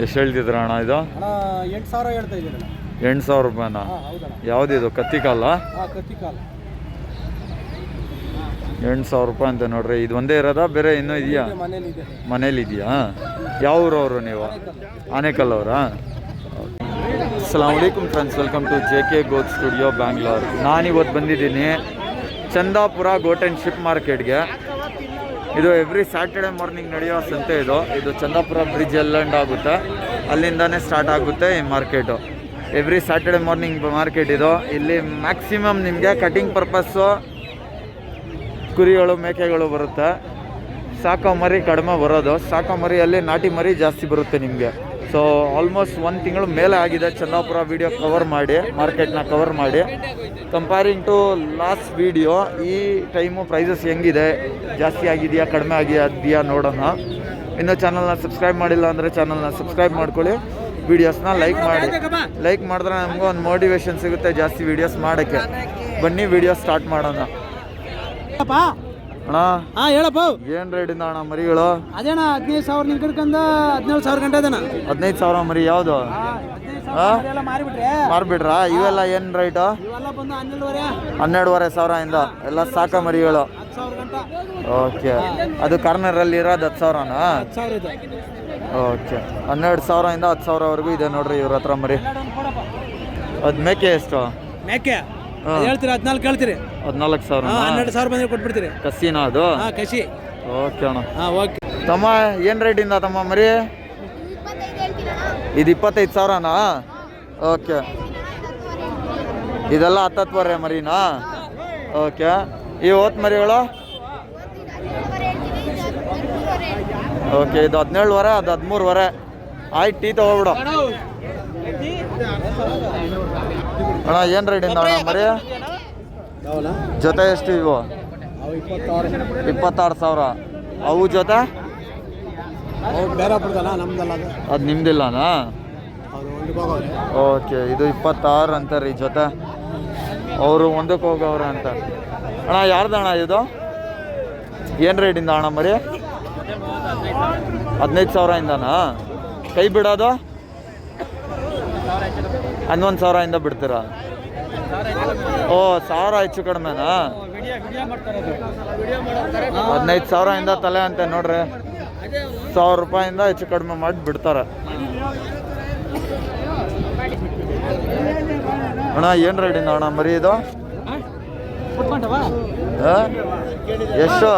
ಎಷ್ಟು ಹೇಳ್ತಿದ್ರ ಅಣ್ಣ ಇದು? 8,000 ಹೇಳ್ತಾ ಇದ್ದೀರಣ್ಣ. 8,000 ರೂಪಾಯಿನಾ? ಯಾವುದಿದು ಕತ್ತಿ ಕಾಲ? ಕತ್ತಿ ಕಾಲ 8,000 ರೂಪಾಯಿ ಅಂತ ನೋಡ್ರಿ. ಇದು ಒಂದೇ ಇರೋದಾ ಬೇರೆ ಇನ್ನೂ ಇದೆಯಾ? ಮನೇಲಿ ಇದೆಯಾ? ಯಾವ ಊರವರು ನೀವು? ಆನೇಕಲ್ ಅವರಾ? ಅಸ್ಸಲಾಮು ಅಲೈಕುಮ್ ಫ್ರೆಂಡ್ಸ್, ವೆಲ್ಕಮ್ ಟು JK ಗೋತ್ ಸ್ಟುಡಿಯೋ ಬ್ಯಾಂಗ್ಳೂರ್. ನಾನಿವತ್ತು ಬಂದಿದ್ದೀನಿ ಚಂದಾಪುರ ಗೋಟ್ ಆ್ಯಂಡ್ ಶಿಪ್ ಮಾರ್ಕೆಟ್ಗೆ. ಇದು ಎವ್ರಿ ಸ್ಯಾಟರ್ಡೆ ಮಾರ್ನಿಂಗ್ ನಡೆಯೋ ಸಂತೆ. ಇದು ಚಂದಾಪುರ ಬ್ರಿಡ್ಜ್ ಎಲ್ಲೆಂಡ್ ಆಗುತ್ತೆ, ಅಲ್ಲಿಂದನೇ ಸ್ಟಾರ್ಟ್ ಆಗುತ್ತೆ ಈ market. Every Saturday morning market ಇದು. ಇಲ್ಲಿ ಮ್ಯಾಕ್ಸಿಮಮ್ ನಿಮಗೆ ಕಟಿಂಗ್ ಪರ್ಪಸ್ಸು ಕುರಿಗಳು ಮೇಕೆಗಳು ಬರುತ್ತೆ. ಸಾಕೋ ಮರಿ ಕಡಿಮೆ ಬರೋದು, ಸಾಕೋ ಮರಿಯಲ್ಲಿ ನಾಟಿ ಮರಿ ಜಾಸ್ತಿ ಬರುತ್ತೆ ನಿಮಗೆ. ಸೊ ಆಲ್ಮೋಸ್ಟ್ 1 ತಿಂಗಳು ಮೇಲೆ ಆಗಿದೆ ಚಂದಾಪುರ ವೀಡಿಯೋ ಕವರ್ ಮಾಡಿ, ಮಾರ್ಕೆಟ್ನ ಕವರ್ ಮಾಡಿ. ಕಂಪೇರಿಂಗ್ ಟು ಲಾಸ್ಟ್ ವೀಡಿಯೋ ಈ ಟೈಮು ಪ್ರೈಸಸ್ ಹೆಂಗಿದೆ, ಜಾಸ್ತಿ ಆಗಿದೆಯಾ ಕಡಿಮೆ ಆಗಿದೆಯಾ ನೋಡೋಣ. ಇನ್ನೂ ಚಾನಲ್ನ ಸಬ್ಸ್ಕ್ರೈಬ್ ಮಾಡಿಲ್ಲ ಅಂದರೆ ಚಾನಲ್ನ ಸಬ್ಸ್ಕ್ರೈಬ್ ಮಾಡ್ಕೊಳ್ಳಿ. ವೀಡಿಯೋಸ್ನ ಲೈಕ್ ಮಾಡಿ. ಲೈಕ್ ಮಾಡಿದ್ರೆ ನಮಗೂ ಒಂದು ಮೋಟಿವೇಶನ್ ಸಿಗುತ್ತೆ ಜಾಸ್ತಿ ವೀಡಿಯೋಸ್ ಮಾಡೋಕ್ಕೆ. ಬನ್ನಿ ವೀಡಿಯೋ ಸ್ಟಾರ್ಟ್ ಮಾಡೋಣ. ಅಣ್ಣ ಹೇಳಪ್ಪ, ಏನು ರೇಟಿಂದ ಅಣ್ಣ ಮರಿಗಳು? ಅದೇಣ್ಣ 15,000 ನಿನ್ ಕಡ್ಕಂದ 17,000 ಗಂಟೆ ಅದೇನ. 15,000 ಮರಿ ಯಾವುದು? ಮಾರ್ಬಿಟ್ರಾ? ಇವೆಲ್ಲ ಏನು ರೇಟು? 12,500 ಎಲ್ಲ ಸಾಕ ಮರಿಗಳು. ಓಕೆ, ಅದು ಕಾರ್ನರಲ್ಲಿ ಇರೋದು 10,000ನಾ? ಓಕೆ, 12,000 10,000ವರೆಗೂ ಇದೆ ನೋಡ್ರಿ ಇವ್ರ ಹತ್ರ ಮರಿ. ಅದು ಮೇಕೆ ಎಷ್ಟು? ಮೇಕೆ ಹೇಳ್ತೀರಿ 14 ಕೇಳ್ತೀರಿ. 14,000 12,000 ಬಂದ್ರೆ ಕೊಟ್ಬಿಡ್ತೀರಿ. ಕಸಿನಾ ಅದು? ಕಸಿ. ಓಕೆ ಅಣ್ಣ. ಓಕೆ ತಮ್ಮ, ಏನು ರೇಟಿಂದ ತಮ್ಮ ಮರಿ? ಇದು 25,000ನಾ? ಓಕೆ, ಇದೆಲ್ಲ 10,000 ಮರಿನಾ? ಓಕೆ, ಈ ಓತ್ ಮರಿಗಳು? ಓಕೆ, ಇದು 17,000, ಅದು 13,000. ಆಯ್ತು, ಟೀ ತಗೋಬಿಡು ಅಣ್ಣ. ಏನು ರೇಟಿಂದ ಅಣ್ಣ ಮರಿ? ಜೊತೆ ಎಷ್ಟು ಇವು? 26,000. ಅವು ಜೊತೆ ಅದು ನಿಮ್ದಿಲ್ಲನಾ? ಓಕೆ, ಇದು 26 ಅಂತಾರೆ ಈ ಜೊತೆ. ಅವರು ಒಂದಕ್ಕೆ ಹೋಗವ್ರೆ ಅಂತ. ಅಣ್ಣ ಯಾರ್ದಣ್ಣ ಇದು? ಏನು ರೇಟಿಂದ ಅಣ್ಣ ಮರಿ? 15,000ಇಂದನಾ? ಕೈ ಬಿಡೋದು 11,000 ಬಿಡ್ತೀರಾ? ಓ, 1,000 ಹೆಚ್ಚು ಕಡಿಮೆನಾ? 15,000 ತಲೆ ಅಂತೆ ನೋಡ್ರಿ. 1,000 ರೂಪಾಯಿಂದ ಹೆಚ್ಚು ಕಡಿಮೆ ಮಾಡಿ ಬಿಡ್ತಾರೆ. ಅಣ್ಣ ಏನು ರೇಟಿಂದ ಅಣ್ಣ ಮರಿ ಇದು? ಎಷ್ಟು?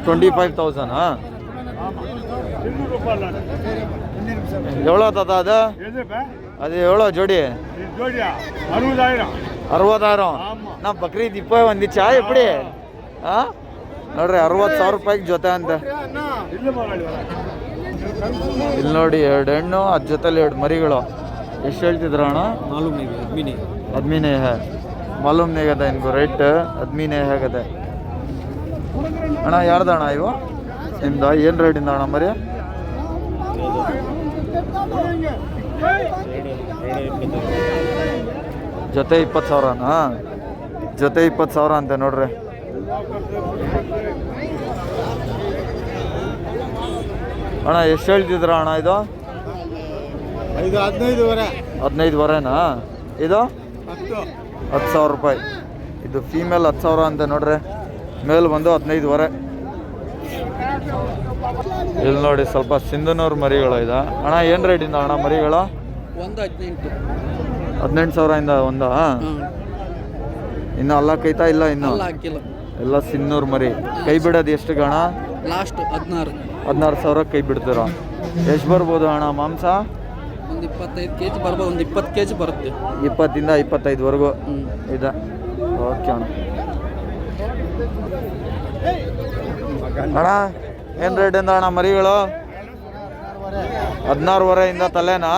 25,000. ಎವಳೋ ತಾತ ಅದು? ಅದು ಎವಳೋ ಜೋಡಿ? 60,000. ನಾ ಬಕ್ರೀದ್ ಒಂದು ಚಾಯ್ ಎಪ್ಪಡಿ ನೋಡ್ರಿ 60,000 ರೂಪಾಯಿಗೆ ಜೊತೆ ಅಂತೆ. ಇಲ್ಲಿ ನೋಡಿ 2 ಹೆಣ್ಣು, ಅದ್ರ ಜೊತೆಲಿ 2 ಮರಿಗಳು. ಎಷ್ಟು ಹೇಳ್ತಿದ್ರ ಅಣ್ಣ? ಅದ್ಮೀನೇ ಹೇ ಮಾಲೂಮ್ ನೇಗದೆ ಇನ್ಗು ರೇಟ್. ಅದ್ಮೀನೇ ಹೇಗದೆ ಅಣ್ಣ? ಯಾರ್ದಣ್ಣ ಇವು ನಿಮ್ದು? ಏನು ರೇಟಿಂದ ಅಣ್ಣ ಮರಿ? ಜೊತೆ 20,000ನಾ? ಜೊತೆ 20,000 ಅಂತೆ ನೋಡ್ರಿ. ಅಣ್ಣ ಎಷ್ಟು ಹೇಳ್ತಿದ್ರ ಅಣ್ಣ ಇದು? 15,500ನಾ? ಇದು 10,000 ರೂಪಾಯಿ. ಇದು ಫೀಮೇಲ್ 10,000 ಅಂತೆ ನೋಡ್ರಿ. ಮೇಲ್ ಬಂದು 15,500. ಇಲ್ಲಿ ನೋಡಿ ಸ್ವಲ್ಪ ಸಿಂಧನೂರು ಮರಿಗಳು ಇದೆ. ಅಣ್ಣ ಏನು ರೇಟಿಂದ ಅಣ್ಣ ಮರಿಗಳು? 18,000 ಒಂದು. ಇನ್ನು ಅಲ್ಲ ಕೈತಾ ಇಲ್ಲ? ಇನ್ನು ಎಲ್ಲ ಸಿನ್ನೂರು ಮರಿ. ಕೈ ಬಿಡೋದು ಎಷ್ಟು ಗಣ? ಲಾಸ್ಟ್ 16,000 ಕೈ ಬಿಡ್ತೀರ. ಎಷ್ಟು ಬರ್ಬೋದು ಅಣ್ಣ ಮಾಂಸ? ಒಂದು 25 kg ಬರ್ಬೋದು, ಒಂದು 20 kg ಬರುತ್ತೆ. 20ಇಂದ 25ವರೆಗೂ ಇದೆ. ಓಕೆ ಅಣ್ಣ. ಅಣ್ಣ ಏನು ರೇಟಿಂದ ಅಣ್ಣ ಮರಿಗಳು? 16,500 ತಲೆನಾ?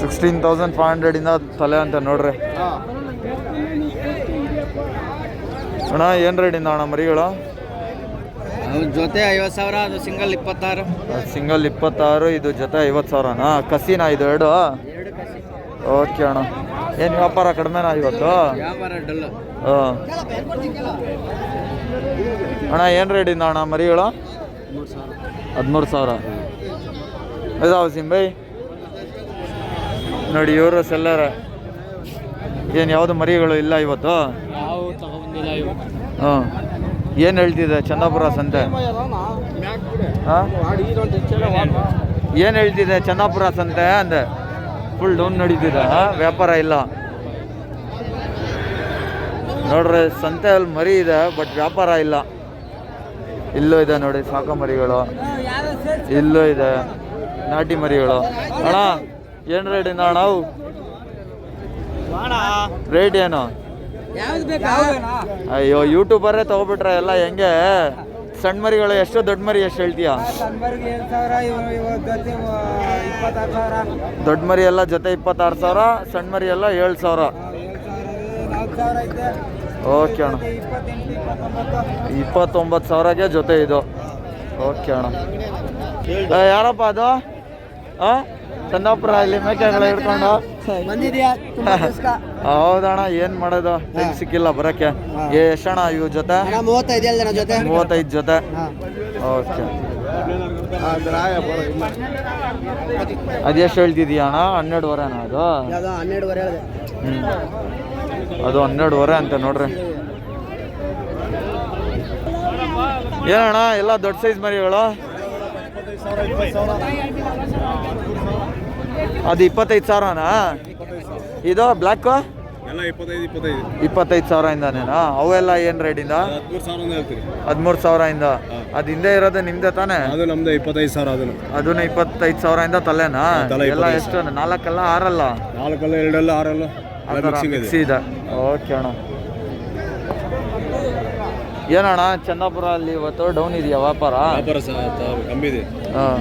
16,500 ತಲೆ ಅಂತ ನೋಡ್ರಿ. ಅಣ್ಣ ಏನು ರೇಟಿಂದ ಅಣ್ಣ ಮರಿಗಳು? ಜೊತೆ 50,000, ಅದು ಸಿಂಗಲ್ 26. ಸಿಂಗಲ್ 26, ಇದು ಜೊತೆ 50,000ನಾ? ಕಸಿನಾ ಇದು 2? ಓಕೆ ಅಣ್ಣ. ಏನು ವ್ಯಾಪಾರ ಕಡಿಮೆನಾ ಇವತ್ತು? ವ್ಯಾಪಾರ ಡಲ್. ಹಾಂ ಅಣ್ಣ ಏನು ರೇಟಿಂದ ಅಣ್ಣ ಮರಿಗಳು? 13,000 ಇದಾವೆ ಸಿಂಬೈ ನೋಡಿ. ಇವರು ಸೆಲ್ಲರ ಏನು ಯಾವುದು ಮರಿಗಳು ಇಲ್ಲ ಇವತ್ತು? ಹಾಂ ಏನು ಹೇಳ್ತಿದೆ ಚಂದಾಪುರ ಸಂತೆ? ಹಾಂ ಏನು ಹೇಳ್ತಿದೆ ಚಂದಾಪುರ ಸಂತೆ ಅಂದೆ? ಫುಲ್ ಡೌನ್ ನಡೀತಿದೆ, ವ್ಯಾಪಾರ ಇಲ್ಲ ನೋಡ್ರಿ. ಸಂತೆಯಲ್ಲಿ ಮರಿ ಇದೆ ಬಟ್ ವ್ಯಾಪಾರ ಇಲ್ಲ. ಇಲ್ಲೂ ಇದೆ ನೋಡಿ ಸಾಕು ಮರಿಗಳು, ಇಲ್ಲೂ ಇದೆ ನಾಟಿ ಮರಿಗಳು. ಅಣ್ಣ ಏನು ರೇಟಿಂದ ಅಣ್ಣ ಅವು? ರೇಟ್ ಏನು? ಅಯ್ಯೋ ಯೂಟ್ಯೂಬರೇ ತಗೋಬಿಟ್ರೆ ಎಲ್ಲ ಹೆಂಗೆ? ಸಣ್ಣ ಮರಿಗಳು ಎಷ್ಟು, ದೊಡ್ಡ ಮರಿ ಎಷ್ಟು ಹೇಳ್ತೀಯಾ? ದೊಡ್ಡ ಮರಿ ಎಲ್ಲ ಜೊತೆ 26,000, ಸಣ್ಣ ಮರಿ ಎಲ್ಲ 7,000. ಓಕೆ ಅಣ್ಣ, 29,000ಗೆ ಜೊತೆ ಇದು. ಓಕೆ ಅಣ್ಣ. ಯಾರಪ್ಪ ಅದು? ಹಾಂ ಚಂದಾಪುರ ಇಲ್ಲಿ ಮೇಕೆಗಳು ಹಿಡ್ಕೊಂಡು ಹೌದಣ್ಣ. ಏನು ಮಾಡೋದು, ಟೈಮ್ ಸಿಕ್ಕಿಲ್ಲ ಬರೋಕ್ಕೆ. ಎಷ್ಟಣ್ಣ ಇವು ಜೊತೆ? 35 ಜೊತೆ. ಓಕೆ ಅದೆಷ್ಟು ಹೇಳ್ತಿದೀಯ ಅಣ್ಣ? 12,500 ಅದು? 12,500 ಅದು 12,500 ಅಂತ ನೋಡ್ರಿ. ಏನಣ್ಣ ಎಲ್ಲ ದೊಡ್ಡ ಸೈಜ್ ಮರಿಗಳು? ಅದು 25,000ನಾ? ಇದು ಬ್ಲ್ಯಾಕು 25,000ಇಂದನೇನಾ? ಅವೆಲ್ಲ ಏನು ರೇಟಿಂದ? 13,000ಇಂದ. ಅದು ಹಿಂದೆ ಇರೋದು ನಿಮ್ದೆ ತಾನೇ? ಅದು ನಮ್ದು 25,000. ಅದನ್ನ 25,000ಇಂದ ತಲೆನಾ? ಎಲ್ಲ ಎಷ್ಟು? 4 6 4 2 6 ಮಿಕ್ಸಿ ಇದೆ. ಓಕೆ ಅಣ್ಣ. ಏನಣ್ಣ ಚಂದಾಪುರ ಅಲ್ಲಿ ಇವತ್ತು ಡೌನ್ ಇದೆಯಾ ವ್ಯಾಪಾರ? ಕಮ್ಮಿ ಇದೆ. ಹಾಂ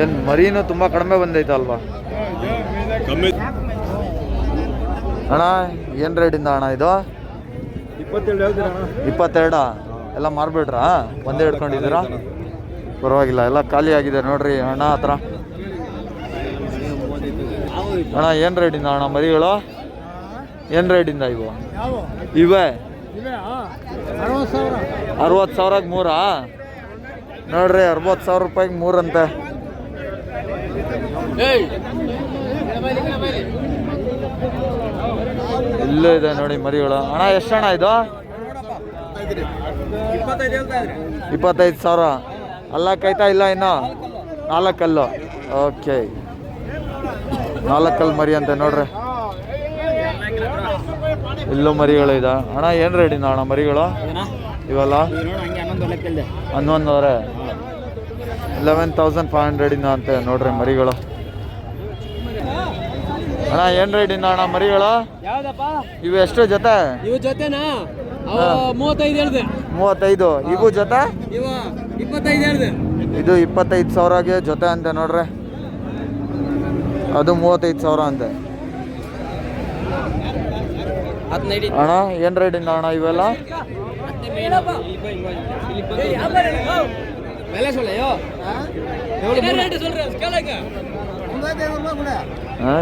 ಏನು ಮರಿನೂ ತುಂಬ ಕಡಿಮೆ ಬಂದೈತಲ್ವಾ? ಕಮ್ಮಿ ಅಣ್ಣ ಏನು ರೇಟಿಂದ ಅಣ್ಣ ಇದು? 22 ಎಲ್ಲ ಮಾರ್ಬಿಟ್ರಾ? ಒಂದೇ ಹಿಡ್ಕೊಂಡಿದ್ದೀರಾ? ಪರವಾಗಿಲ್ಲ, ಎಲ್ಲ ಖಾಲಿ ಆಗಿದೆ ನೋಡ್ರಿ ಅಣ್ಣ ಹತ್ರ. ಅಣ್ಣ ಏನು ರೇಟಿಂದ ಅಣ್ಣ ಮರಿಗಳು? ಏನು ರೇಟಿಂದ ಇವು? ಇವೆ 60,000ಗೆ 3 ನೋಡ್ರಿ. 60,000 ರೂಪಾಯಿಗೆ 3 ಅಂತೆ. ಇಲ್ಲೂ ಇದೆ ನೋಡಿ ಮರಿಗಳು. ಅಣ್ಣ ಎಷ್ಟಣ್ಣ ಇದು? 25,000. ಅಲ್ಲ ಕೈತಾ ಇಲ್ಲ ಇನ್ನು? 4 ಕಲ್ಲು. ಓಕೆ 4 ಕಲ್ಲು ಮರಿ ಅಂತೆ ನೋಡ್ರಿ. ಇಲ್ಲೂ ಮರಿಗಳು ಇದೆ. ಅಣ್ಣ ಏನು ರೇಟಿಂದ ಅಣ್ಣ ಮರಿಗಳು ಇವೆಲ್ಲ? 11,000 11,500 ಅಂತೆ ನೋಡ್ರಿ ಮರಿಗಳು. ಅಣ್ಣ ಏನು ರೇಟಿಂದ ಅಣ್ಣ ಮರಿಗಳು? ಇವು ಎಷ್ಟು ಜೊತೆ? ಇವು ಜೊತೆನಾ? 35 ಹೇಳಿದೆ. 35. ಇವು ಜೊತೆ? 25 ಹೇಳಿದೆ. ಇದು 25,000ಗೆ ಜೊತೆ ಅಂತೆ ನೋಡ್ರಿ. ಅದು 35,000 ಅಂತೆ. ಅಣ್ಣ ಏನು ರೇಟಿಂದ ಅಣ್ಣ ಇವೆಲ್ಲ?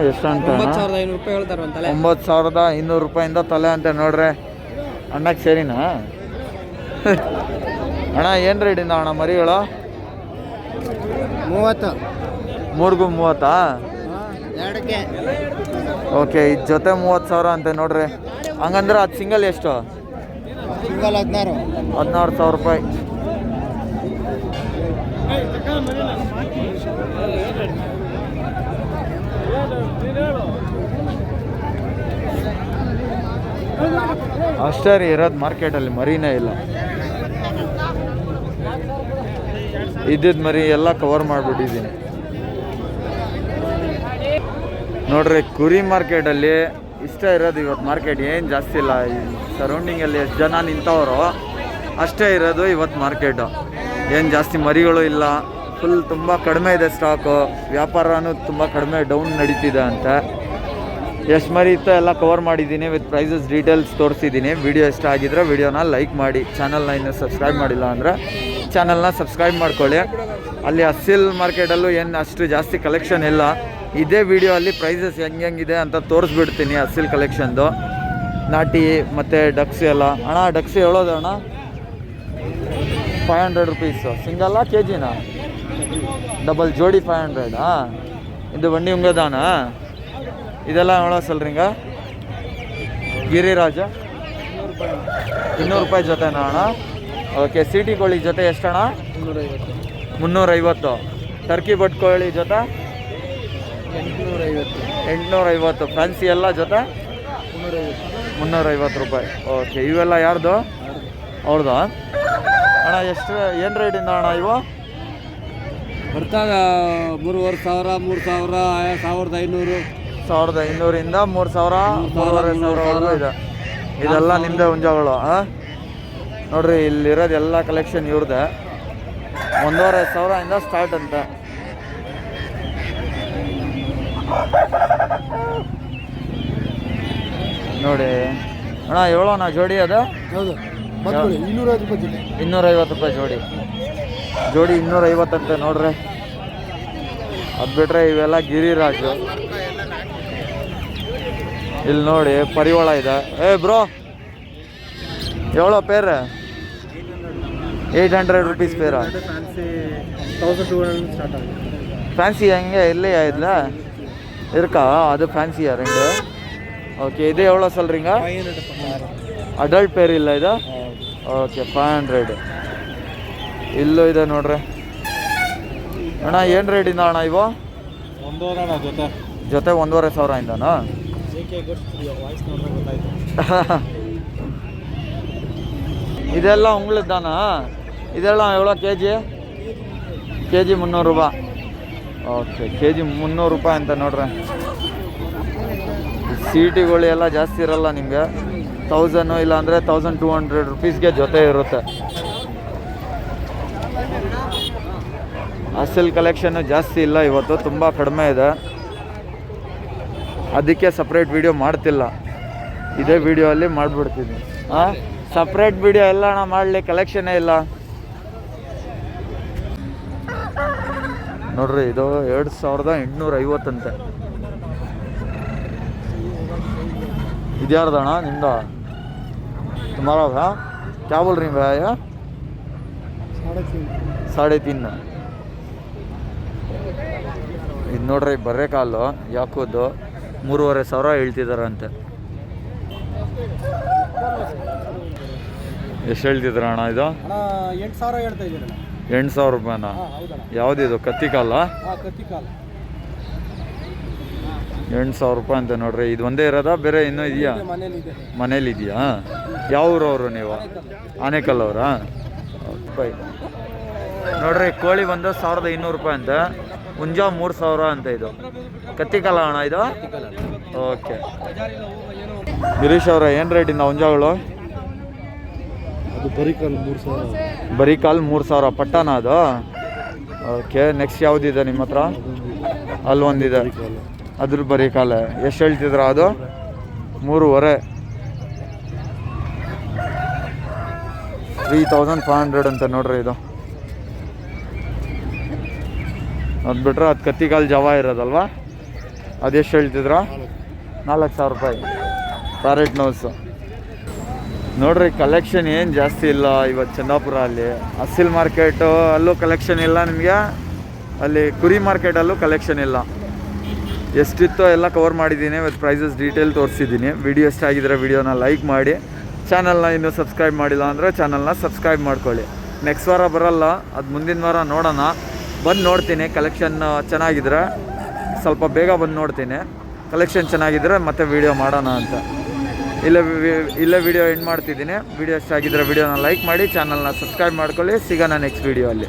ಎಷ್ಟು ಅಂತ? 9,500 ರೂಪಾಯಿ ಹೇಳ್ತಾರೆ. 9,500 ರೂಪಾಯಿಂದ ತಲೆ ಅಂತೆ ನೋಡ್ರಿ. ಅಣ್ಣಕ್ಕೆ ಸೇರಿನಾ? ಅಣ್ಣ ಏನು ರೇಟಿಂದ ಅಣ್ಣ ಮರಿಗಳು? 30. 3ಗೂ 30? ಓಕೆ ಇದು ಜೊತೆ 30,000 ಅಂತೆ ನೋಡ್ರಿ. ಹಂಗಂದ್ರೆ ಅದು ಸಿಂಗಲ್ ಎಷ್ಟು? 16,000 ರೂಪಾಯಿ. ಅಷ್ಟೇ ರೀ ಇರೋದು ಮಾರ್ಕೆಟಲ್ಲಿ, ಮರಿನೇ ಇಲ್ಲ. ಇದ್ದಿದ್ದು ಮರಿ ಎಲ್ಲ ಕವರ್ ಮಾಡಿಬಿಟ್ಟಿದ್ದೀನಿ ನೋಡ್ರಿ. ಕುರಿ ಮಾರ್ಕೆಟಲ್ಲಿ ಇಷ್ಟ ಇರೋದು ಇವತ್ತು. ಮಾರ್ಕೆಟ್ ಏನು ಜಾಸ್ತಿ ಇಲ್ಲ. ಈ ಸರೌಂಡಿಂಗಲ್ಲಿ ಎಷ್ಟು ಜನ ನಿಂತವರು ಅಷ್ಟೇ ಇರೋದು ಇವತ್ತು ಮಾರ್ಕೆಟು. ಏನು ಜಾಸ್ತಿ ಮರಿಗಳು ಇಲ್ಲ. ಫುಲ್ ತುಂಬ ಕಡಿಮೆ ಇದೆ ಸ್ಟಾಕು. ವ್ಯಾಪಾರನೂ ತುಂಬ ಕಡಿಮೆ ಡೌನ್ ನಡೀತಿದೆ ಅಂತ. ಎಷ್ಟು ಮರಿ ಇತ್ತು ಎಲ್ಲ ಕವರ್ ಮಾಡಿದ್ದೀನಿ, ವಿತ್ ಪ್ರೈಸಸ್ ಡೀಟೇಲ್ಸ್ ತೋರಿಸಿದ್ದೀನಿ. ವಿಡಿಯೋ ಇಷ್ಟ ಆಗಿದ್ರೆ ವಿಡಿಯೋನ ಲೈಕ್ ಮಾಡಿ. ಚಾನಲ್ನ ಇನ್ನೂ ಸಬ್ಸ್ಕ್ರೈಬ್ ಮಾಡಿಲ್ಲ ಅಂದರೆ ಚಾನಲ್ನ ಸಬ್ಸ್ಕ್ರೈಬ್ ಮಾಡ್ಕೊಳ್ಳಿ. ಅಲ್ಲಿ ಅಸಿಲ್ ಮಾರ್ಕೆಟಲ್ಲೂ ಏನು ಅಷ್ಟು ಜಾಸ್ತಿ ಕಲೆಕ್ಷನ್ ಇಲ್ಲ. ಇದೇ ವಿಡಿಯೋ ಅಲ್ಲಿ ಪ್ರೈಸಸ್ ಹೆಂಗಿದೆ ಅಂತ ತೋರಿಸ್ಬಿಡ್ತೀನಿ. ಅಸಿಲ್ ಕಲೆಕ್ಷನ್ದು ನಾಟಿ ಮತ್ತು ಡಕ್ಸ್ ಎಲ್ಲ. ಅಣ್ಣ ಡಕ್ಸ್ ಹೇಳೋದು ಅಣ್ಣ 500 ರುಪೀಸು ಸಿಂಗಲ್ಲ ಕೆ ಜಿನ ಡಬಲ್ ಜೋಡಿ 500. ಇದು ಬಂಡಿ ಉಂಗದಾನ ಇದೆಲ್ಲ ಹೇಳೋ ಸಲ್ರಿಂಗ ಗಿರಿರಾಜ 200 ರೂಪಾಯಿ ಜೊತೆನಾ ಅಣ್ಣ? ಓಕೆ. ಸಿಟಿ ಕೋಳಿ ಜೊತೆ ಎಷ್ಟಣ್ಣ? 350. ಟರ್ಕಿ ಬಟ್ ಕೋಳಿ ಜೊತೆ 850. ಫ್ಯಾನ್ಸಿ ಎಲ್ಲ ಜೊತೆ 350 ರೂಪಾಯಿ. ಓಕೆ. ಇವೆಲ್ಲ ಯಾರ್ದು? ಅವ್ರದ್ದು ಅಣ್ಣ. ಎಷ್ಟು ಏನು ರೇಟಿಂದ ಅಣ್ಣ ಇವು? ಬರ್ತಾಗ 3,500, 3,000, 1,500ಇಂದ 3,000, 3,500 ಇದೆ. ಇದೆಲ್ಲ ನಿಮ್ಮದೇ ಹುಂಜಗಳು. ನೋಡ್ರಿ ಇಲ್ಲಿರೋದು ಎಲ್ಲ ಕಲೆಕ್ಷನ್ ಇವ್ರದ್ದೆ. 1,500ಇಂದ ಸ್ಟಾರ್ಟ್ ಅಂತ. ನೋಡಿ ಅಣ್ಣ ಹೇಳೋಣ ಜೋಡಿ ಅದು? ಹೌದು 250 ರೂಪಾಯಿ ಜೋಡಿ. 250 ಅಂತೆ ನೋಡ್ರಿ. ಅದು ಬಿಟ್ರೆ ಇವೆಲ್ಲ ಗಿರಿರಾಜು. ಇಲ್ಲಿ ನೋಡಿ ಪರಿವಾಳ ಇದೆ. ಬ್ರೋ ಎವಳೋ ಪೇರ್? 800 rupees pair. 1,200 ಸ್ಟಾರ್ಟ್ ಆಗುತ್ತೆ. ಫ್ಯಾನ್ಸಿ ಹೆಂಗೆ ಇಲ್ಲಿ ಇಲ್ಲ ಇರ್ಕಾ? ಅದು ಫ್ಯಾನ್ಸಿಯಾ ರಿಂಗ್? ಓಕೆ. ಇದು ಎವಳೋ ಸಲ್ರಿಂಗ? ಅಡಲ್ಟ್ ಪೇರ್ ಇಲ್ಲ ಇದು? ಓಕೆ 500. ಇಲ್ಲೂ ಇದೆ ನೋಡ್ರಿ ಅಣ್ಣ. ಏನು ರೇಟಿಂದ ಅಣ್ಣ ಇವು? ಜೊತೆ 1,500ಇಂದನಾ? ಇದೆಲ್ಲ ಉಂಗ್ಳದ್ದಾನ? ಇದೆಲ್ಲ ಎವಳೋ ಕೆ ಜಿ? ಕೆ ಜಿ 300 ರೂಪಾಯಿ. ಓಕೆ. ಕೆ ಜಿ 300 ರೂಪಾಯಿ ಅಂತ ನೋಡ್ರಿ. ಸೀಟಿಗಳು ಎಲ್ಲ ಜಾಸ್ತಿ ಇರಲ್ಲ ನಿಮಗೆ. 1000 ಇಲ್ಲ ಅಂದರೆ 1,200 ರುಪೀಸ್ಗೆ ಜೊತೆ ಇರುತ್ತೆ. ಅಸಲ್ ಕಲೆಕ್ಷನ್ನು ಜಾಸ್ತಿ ಇಲ್ಲ ಇವತ್ತು, ತುಂಬ ಕಡಿಮೆ ಇದೆ. ಅದಕ್ಕೆ ಸಪ್ರೇಟ್ ವಿಡಿಯೋ ಮಾಡ್ತಿಲ್ಲ, ಇದೇ ವಿಡಿಯೋ ಅಲ್ಲಿ ಮಾಡಿಬಿಡ್ತೀನಿ. ಸಪ್ರೇಟ್ ವಿಡಿಯೋ ಎಲ್ಲ ಅಣ್ಣ ಮಾಡಲಿ, ಕಲೆಕ್ಷನ್ನೇ ಇಲ್ಲ ನೋಡ್ರಿ. ಇದು 2,850 ಅಂತೆ. ಇದ್ಯಾರ್ದಣ್ಣ ನಿಮ್ದ? तुम्हारा क्या बोल रही भैया? 3.5. ಇದು ನೋಡ್ರಿ ಬರ್ರೆ ಕಾಲು ಯಾಕೋದು 3,500 ಹೇಳ್ತಿದಾರಂತೆ. ಎಷ್ಟು ಹೇಳ್ತಿದ್ರ ಅಣ್ಣ ಇದು? 8,000 ಹೇಳ್ತಾ ಇದ್ದೀರಣ್ಣ. 8,000 ರೂಪಾಯಿನಾ? ಯಾವುದಿದು ಕತ್ತಿ ಕಾಲ? 8,000 ರೂಪಾಯಿ ಅಂತ ನೋಡ್ರಿ. ಇದು ಒಂದೇ ಇರೋದಾ ಬೇರೆ ಇನ್ನೂ ಇದೆಯಾ? ಮನೇಲಿ ಇದೆಯಾ? ಯಾವ ಊರವರು ನೀವು? ಆನೇಕಲ್ ಅವರಾ? ನೋಡ್ರಿ ಕೋಳಿ ಬಂದು 1,200 ರೂಪಾಯಿ ಅಂತ. ಹುಂಜ 3,000 ಅಂತ. ಇದು ಕತ್ತಿ ಕಾಲ ಅಣ್ಣ ಇದು? ಓಕೆ. ಗಿರೀಶ್ ಅವರ ಏನು ರೇಟಿಂದ ಹುಂಜಗಳು? ಬರೀ ಕಾಲು 3,000 ಪಟ್ಟಣ ಅದು? ಓಕೆ. ನೆಕ್ಸ್ಟ್ ಯಾವುದಿದೆ ನಿಮ್ಮ ಹತ್ರ? ಅಲ್ಲಿ ಒಂದಿದೆ, ಅದ್ರ ಬರೀ ಕಾಲ. ಎಷ್ಟು ಹೇಳ್ತಿದ್ರ ಅದು? 3,500. 3,500 ಅಂತ ನೋಡ್ರಿ ಇದು. ಅದು ಬಿಟ್ರೆ ಅದು ಕತ್ತಿ ಕಾಲು ಜವ ಇರೋದಲ್ವಾ, ಅದೆಷ್ಟು ಹೇಳ್ತಿದ್ರ? 4,000 ರೂಪಾಯಿ. ಪ್ಯಾರೆಟ್ ನೋಸು ನೋಡ್ರಿ. ಕಲೆಕ್ಷನ್ ಏನು ಜಾಸ್ತಿ ಇಲ್ಲ ಇವತ್ತು ಚಂದಾಪುರ ಅಲ್ಲಿ. ಅಸಿಲ್ ಮಾರ್ಕೆಟು ಅಲ್ಲೂ ಕಲೆಕ್ಷನ್ ಇಲ್ಲ ನಿಮಗೆ, ಅಲ್ಲಿ ಕುರಿ ಮಾರ್ಕೆಟಲ್ಲೂ ಕಲೆಕ್ಷನ್ ಇಲ್ಲ. ಎಷ್ಟಿತ್ತೋ ಎಲ್ಲ ಕವರ್ ಮಾಡಿದ್ದೀನಿ, ಇವತ್ತು ಪ್ರೈಸಸ್ ಡೀಟೇಲ್ ತೋರಿಸಿದ್ದೀನಿ. ವಿಡಿಯೋ ಇಷ್ಟ ಆಗಿದ್ರೆ ವಿಡಿಯೋನ ಲೈಕ್ ಮಾಡಿ, ಚಾನಲ್ನ ಇನ್ನೂ ಸಬ್ಸ್ಕ್ರೈಬ್ ಮಾಡಿಲ್ಲ ಅಂದರೆ ಚಾನಲ್ನ ಸಬ್ಸ್ಕ್ರೈಬ್ ಮಾಡ್ಕೊಳ್ಳಿ. ನೆಕ್ಸ್ಟ್ ವಾರ ಬರೋಲ್ಲ, ಅದು ಮುಂದಿನ ವಾರ ನೋಡೋಣ. ಬಂದು ನೋಡ್ತೀನಿ, ಕಲೆಕ್ಷನ್ ಚೆನ್ನಾಗಿದ್ರೆ ಸ್ವಲ್ಪ ಬೇಗ ಬಂದು ನೋಡ್ತೀನಿ. ಕಲೆಕ್ಷನ್ ಚೆನ್ನಾಗಿದ್ರೆ ಮತ್ತೆ ವಿಡಿಯೋ ಮಾಡೋಣ ಅಂತ. ಇಲ್ಲೇ ವಿಡಿಯೋ ಎಂಡ್ ಮಾಡ್ತಿದ್ದೀನಿ. ವಿಡಿಯೋ ಇಷ್ಟ ಆಗಿದ್ರೆ ವಿಡಿಯೋನ ಲೈಕ್ ಮಾಡಿ, ಚಾನಲ್ನ ಸಬ್ಸ್ಕ್ರೈಬ್ ಮಾಡ್ಕೊಳ್ಳಿ. ಸಿಗೋಣ ನೆಕ್ಸ್ಟ್ ವಿಡಿಯೋ ಅಲ್ಲಿ.